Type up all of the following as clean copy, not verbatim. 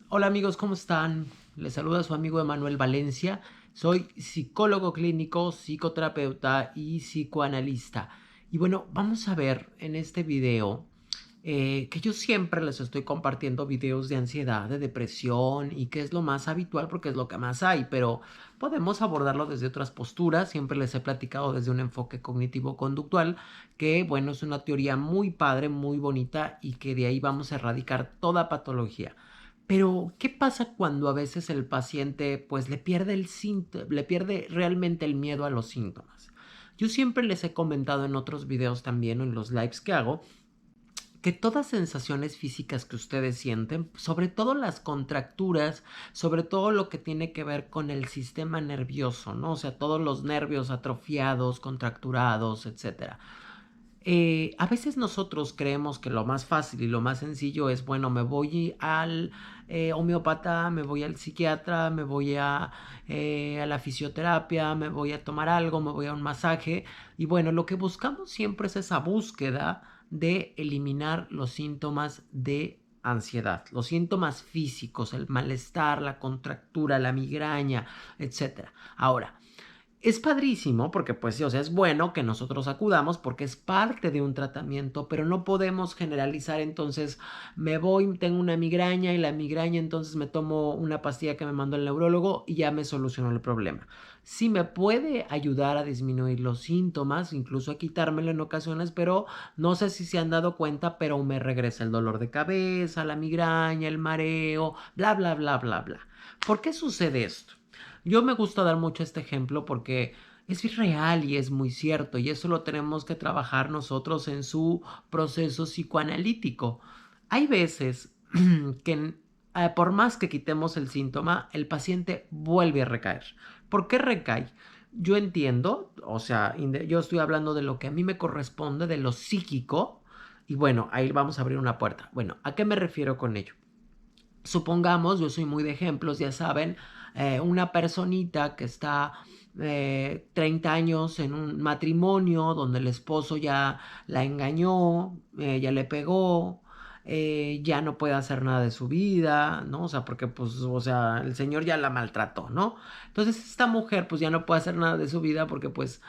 Hola amigos, ¿cómo están? Les saluda su amigo Emanuel Valencia. Soy psicólogo clínico, psicoterapeuta y psicoanalista. Y bueno, vamos a ver en este video que yo siempre les estoy compartiendo videos de ansiedad, de depresión y que es lo más habitual porque es lo que más hay, pero podemos abordarlo desde otras posturas. Siempre les he platicado desde un enfoque cognitivo-conductual que, bueno, es una teoría muy padre, muy bonita y que de ahí vamos a erradicar toda patología. Pero, ¿qué pasa cuando a veces el paciente, pues, le pierde realmente el miedo a los síntomas? Yo siempre les he comentado en otros videos también, o en los lives que hago, que todas sensaciones físicas que ustedes sienten, sobre todo las contracturas, sobre todo lo que tiene que ver con el sistema nervioso, ¿no? O sea, todos los nervios atrofiados, contracturados, etcétera. A veces nosotros creemos que lo más fácil y lo más sencillo es, bueno, me voy al homeópata, me voy al psiquiatra, me voy a la fisioterapia, me voy a tomar algo, me voy a un masaje. Y bueno, lo que buscamos siempre es esa búsqueda de eliminar los síntomas de ansiedad, los síntomas físicos, el malestar, la contractura, la migraña, etcétera. Ahora, es padrísimo porque, pues sí, o sea, es bueno que nosotros acudamos porque es parte de un tratamiento, pero no podemos generalizar. Entonces, me voy, tengo una migraña y la migraña, entonces me tomo una pastilla que me mandó el neurólogo y ya me solucionó el problema. Sí me puede ayudar a disminuir los síntomas, incluso a quitármelo en ocasiones, pero no sé si se han dado cuenta, pero me regresa el dolor de cabeza, la migraña, el mareo, bla, bla, bla, bla, bla. ¿Por qué sucede esto? Yo me gusta dar mucho este ejemplo porque es real y es muy cierto, y eso lo tenemos que trabajar nosotros en su proceso psicoanalítico. Hay veces que por más que quitemos el síntoma, el paciente vuelve a recaer. ¿Por qué recae? Yo entiendo, o sea, yo estoy hablando de lo que a mí me corresponde, de lo psíquico, y bueno, ahí vamos a abrir una puerta. Bueno, ¿a qué me refiero con ello? Supongamos, yo soy muy de ejemplos, ya saben, una personita que está 30 años en un matrimonio donde el esposo ya la engañó, ya le pegó, ya no puede hacer nada de su vida, ¿no? O sea, porque pues, o sea, el señor ya la maltrató, ¿no? Entonces esta mujer pues ya no puede hacer nada de su vida porque pues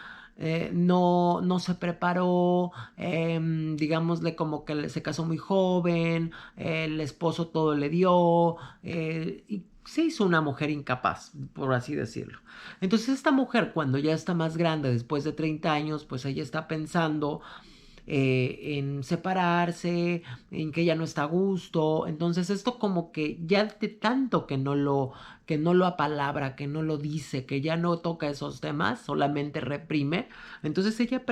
no se preparó, digámosle como que se casó muy joven, el esposo todo le dio, y se hizo una mujer incapaz, por así decirlo. Entonces esta mujer cuando ya está más grande, después de 30 años, pues ella está pensando en separarse, en que ya no está a gusto. Entonces esto como que ya de tanto que no lo apalabra, que no lo dice, que ya no toca esos temas, solamente reprime. Entonces ella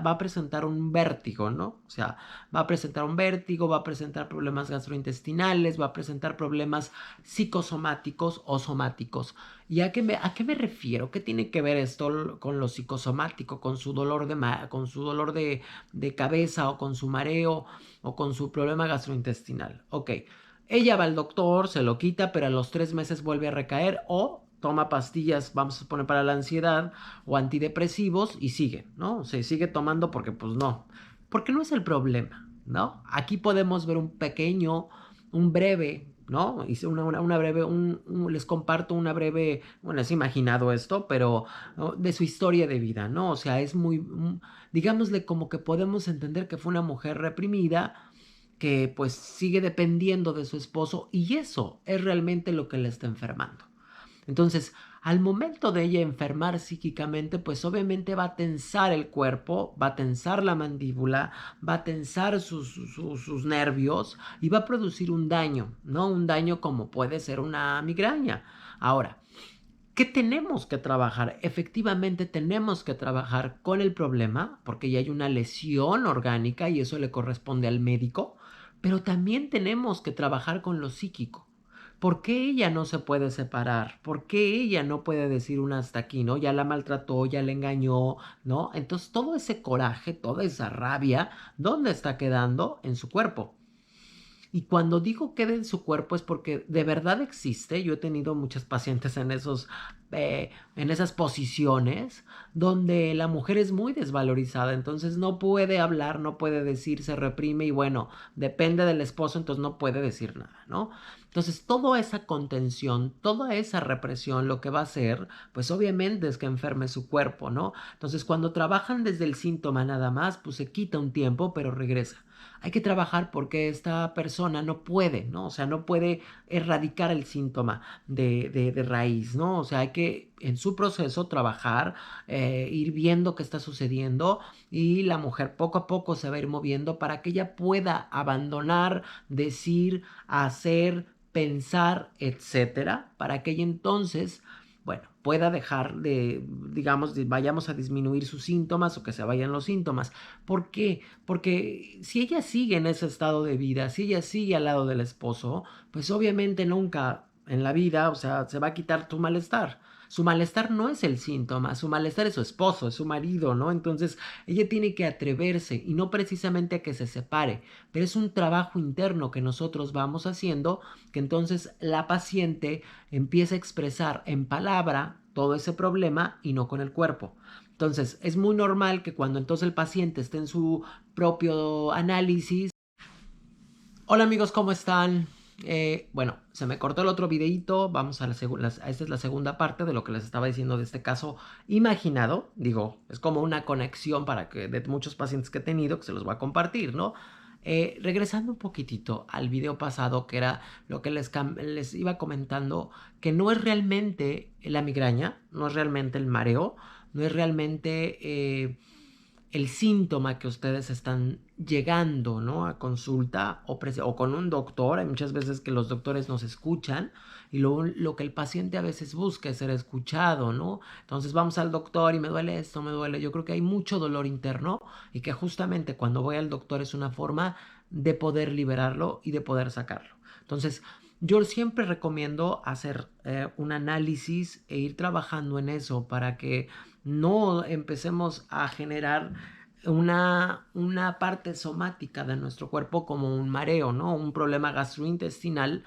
va a presentar un vértigo, ¿no? O sea, va a presentar un vértigo, va a presentar problemas gastrointestinales, va a presentar problemas psicosomáticos o somáticos. ¿Y a qué me refiero? ¿Qué tiene que ver esto con lo psicosomático, con su dolor con su dolor de cabeza o con su mareo o con su problema gastrointestinal? Ok, ella va al doctor, se lo quita, pero a los 3 meses vuelve a recaer o toma pastillas, vamos a poner para la ansiedad o antidepresivos y sigue, ¿no? Se sigue tomando porque pues no, porque no es el problema, ¿no? Aquí podemos ver un breve, ¿no? Hice una breve, les comparto una breve, bueno, es imaginado esto, pero ¿no? De su historia de vida, ¿no? O sea, es muy, digámosle como que podemos entender que fue una mujer reprimida, que pues sigue dependiendo de su esposo y eso es realmente lo que le está enfermando. Entonces, al momento de ella enfermar psíquicamente, pues obviamente va a tensar el cuerpo, va a tensar la mandíbula, va a tensar sus nervios y va a producir un daño, ¿no? Un daño como puede ser una migraña. Ahora, ¿qué tenemos que trabajar? Efectivamente tenemos que trabajar con el problema porque ya hay una lesión orgánica y eso le corresponde al médico, pero también tenemos que trabajar con lo psíquico. ¿Por qué ella no se puede separar? ¿Por qué ella no puede decir un hasta aquí, ¿no? Ya la maltrató, ya le engañó, ¿no? Entonces todo ese coraje, toda esa rabia, ¿dónde está quedando? En su cuerpo. Y cuando digo quede en su cuerpo es porque de verdad existe. Yo he tenido muchas pacientes en esas posiciones donde la mujer es muy desvalorizada, entonces no puede hablar, no puede decir, se reprime y bueno, depende del esposo, entonces no puede decir nada, ¿no? Entonces, toda esa contención, toda esa represión, lo que va a hacer, pues obviamente es que enferme su cuerpo, ¿no? Entonces, cuando trabajan desde el síntoma nada más, pues se quita un tiempo, pero regresa. Hay que trabajar porque esta persona no puede, ¿no? O sea, no puede erradicar el síntoma de raíz, ¿no? O sea, hay que en su proceso trabajar, ir viendo qué está sucediendo y la mujer poco a poco se va a ir moviendo para que ella pueda abandonar, decir, hacer, pensar, etcétera, para que ella entonces, bueno, pueda dejar de, digamos, vayamos a disminuir sus síntomas o que se vayan los síntomas. ¿Por qué? Porque si ella sigue en ese estado de vida, si ella sigue al lado del esposo, pues obviamente nunca en la vida, o sea, se va a quitar tu malestar. Su malestar no es el síntoma, su malestar es su esposo, es su marido, ¿no? Entonces ella tiene que atreverse y no precisamente a que se separe, pero es un trabajo interno que nosotros vamos haciendo, que entonces la paciente empieza a expresar en palabra todo ese problema y no con el cuerpo. Entonces, es muy normal que cuando entonces el paciente esté en su propio análisis. Hola amigos, ¿cómo están? Bueno, se me cortó el otro videito, vamos a esta es la segunda parte de lo que les estaba diciendo de este caso imaginado. Digo, es como una conexión para que de muchos pacientes que he tenido, que se los voy a compartir, ¿no? Regresando un poquitito al video pasado, que era lo que les iba comentando, que no es realmente la migraña, no es realmente el mareo, no es realmente el síntoma que ustedes están llegando, ¿no? A consulta o con un doctor. Hay muchas veces que los doctores nos escuchan y lo que el paciente a veces busca es ser escuchado, ¿no? Entonces vamos al doctor y me duele esto, me duele. Yo creo que hay mucho dolor interno y que justamente cuando voy al doctor es una forma de poder liberarlo y de poder sacarlo. Entonces, yo siempre recomiendo hacer un análisis e ir trabajando en eso para que no empecemos a generar una parte somática de nuestro cuerpo como un mareo, ¿no? Un problema gastrointestinal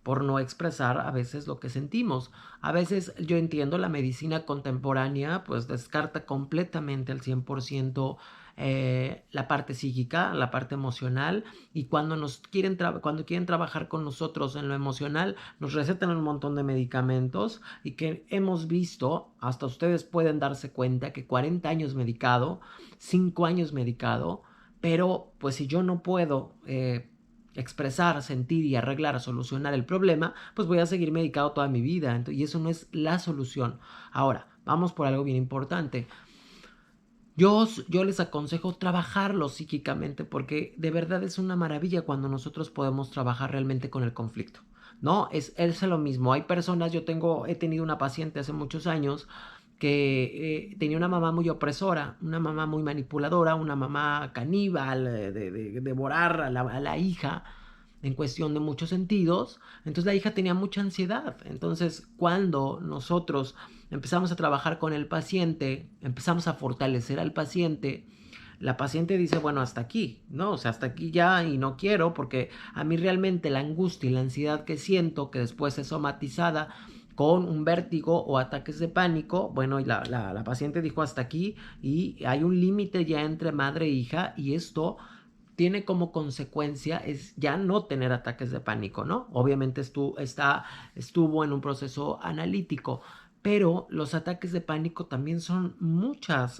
por no expresar a veces lo que sentimos. A veces yo entiendo la medicina contemporánea pues descarta completamente al 100% la parte psíquica, la parte emocional y cuando quieren trabajar con nosotros en lo emocional nos recetan un montón de medicamentos y que hemos visto, hasta ustedes pueden darse cuenta que 40 años medicado, 5 años medicado, pero pues si yo no puedo expresar, sentir y arreglar, solucionar el problema, pues voy a seguir medicado toda mi vida. Y eso no es la solución. Ahora, vamos por algo bien importante. Yo les aconsejo trabajarlo psíquicamente porque de verdad es una maravilla cuando nosotros podemos trabajar realmente con el conflicto, ¿no? Es lo mismo. Hay personas, he tenido una paciente hace muchos años que tenía una mamá muy opresora, una mamá muy manipuladora, una mamá caníbal, de devorar a la hija en cuestión de muchos sentidos. Entonces la hija tenía mucha ansiedad. Entonces cuando nosotros empezamos a trabajar con el paciente, empezamos a fortalecer al paciente, la paciente dice, bueno, hasta aquí, ¿no? O sea, hasta aquí ya y no quiero porque a mí realmente la angustia y la ansiedad que siento, que después es somatizada con un vértigo o ataques de pánico, bueno, y la paciente dijo hasta aquí y hay un límite ya entre madre e hija y esto tiene como consecuencia es ya no tener ataques de pánico, ¿no? Obviamente estuvo en un proceso analítico, pero los ataques de pánico también son mucha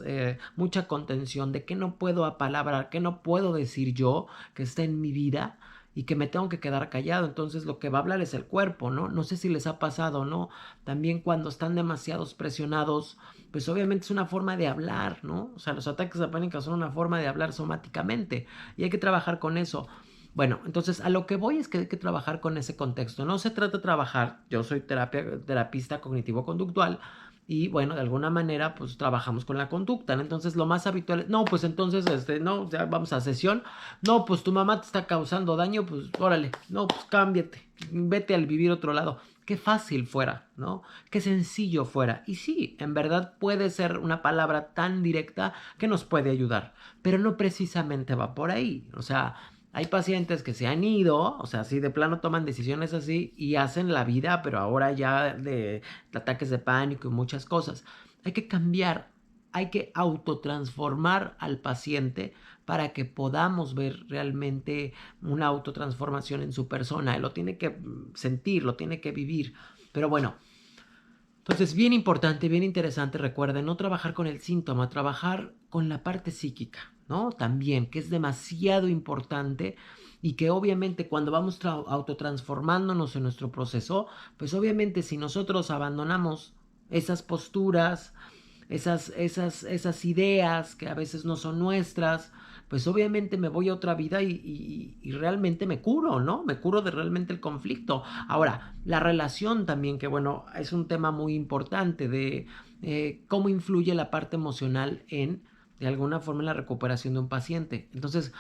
contención de que no puedo apalabrar, que no puedo decir yo que está en mi vida y que me tengo que quedar callado. Entonces lo que va a hablar es el cuerpo, ¿no? No sé si les ha pasado, ¿no? También cuando están demasiados presionados, pues obviamente es una forma de hablar, ¿no? O sea, los ataques de pánico son una forma de hablar somáticamente y hay que trabajar con eso. Bueno, entonces a lo que voy es que hay que trabajar con ese contexto. No se trata de trabajar, yo soy terapista cognitivo-conductual y bueno, de alguna manera pues trabajamos con la conducta, ¿no? Entonces lo más habitual es, no, pues entonces, no, ya vamos a sesión, no, pues tu mamá te está causando daño, pues órale, no, pues cámbiate, vete al vivir otro lado. Qué fácil fuera, ¿no? Qué sencillo fuera. Y sí, en verdad puede ser una palabra tan directa que nos puede ayudar, pero no precisamente va por ahí. O sea, Hay pacientes que se han ido, o sea, sí de plano toman decisiones así y hacen la vida, pero ahora ya de ataques de pánico y muchas cosas. Hay que cambiar, hay que autotransformar al paciente para que podamos ver realmente una autotransformación en su persona. Él lo tiene que sentir, lo tiene que vivir. Pero bueno, entonces bien importante, bien interesante, recuerden, no trabajar con el síntoma, trabajar con la parte psíquica, ¿no? También, que es demasiado importante y que obviamente cuando vamos autotransformándonos en nuestro proceso, pues obviamente si nosotros abandonamos esas posturas, esas ideas que a veces no son nuestras, pues obviamente me voy a otra vida y realmente me curo, ¿no? Me curo de realmente el conflicto. Ahora, la relación también, que bueno, es un tema muy importante de cómo influye la parte emocional de alguna forma, en la recuperación de un paciente. Entonces,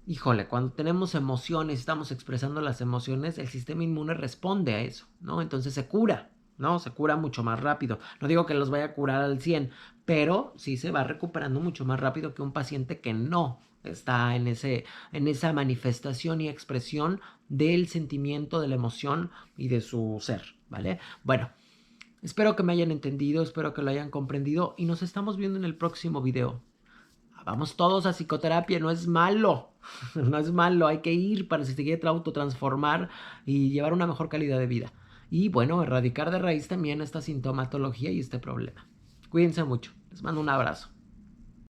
híjole, cuando tenemos emociones, estamos expresando las emociones, el sistema inmune responde a eso, ¿no? Entonces se cura, ¿no? Se cura mucho más rápido. No digo que los vaya a curar al 100, pero sí se va recuperando mucho más rápido que un paciente que no está en esa manifestación y expresión del sentimiento, de la emoción y de su ser, ¿vale? Bueno, espero que me hayan entendido, espero que lo hayan comprendido y nos estamos viendo en el próximo video. Vamos todos a psicoterapia, no es malo, no es malo, hay que ir para seguir autotransformar y llevar una mejor calidad de vida. Y bueno, erradicar de raíz también esta sintomatología y este problema. Cuídense mucho, les mando un abrazo.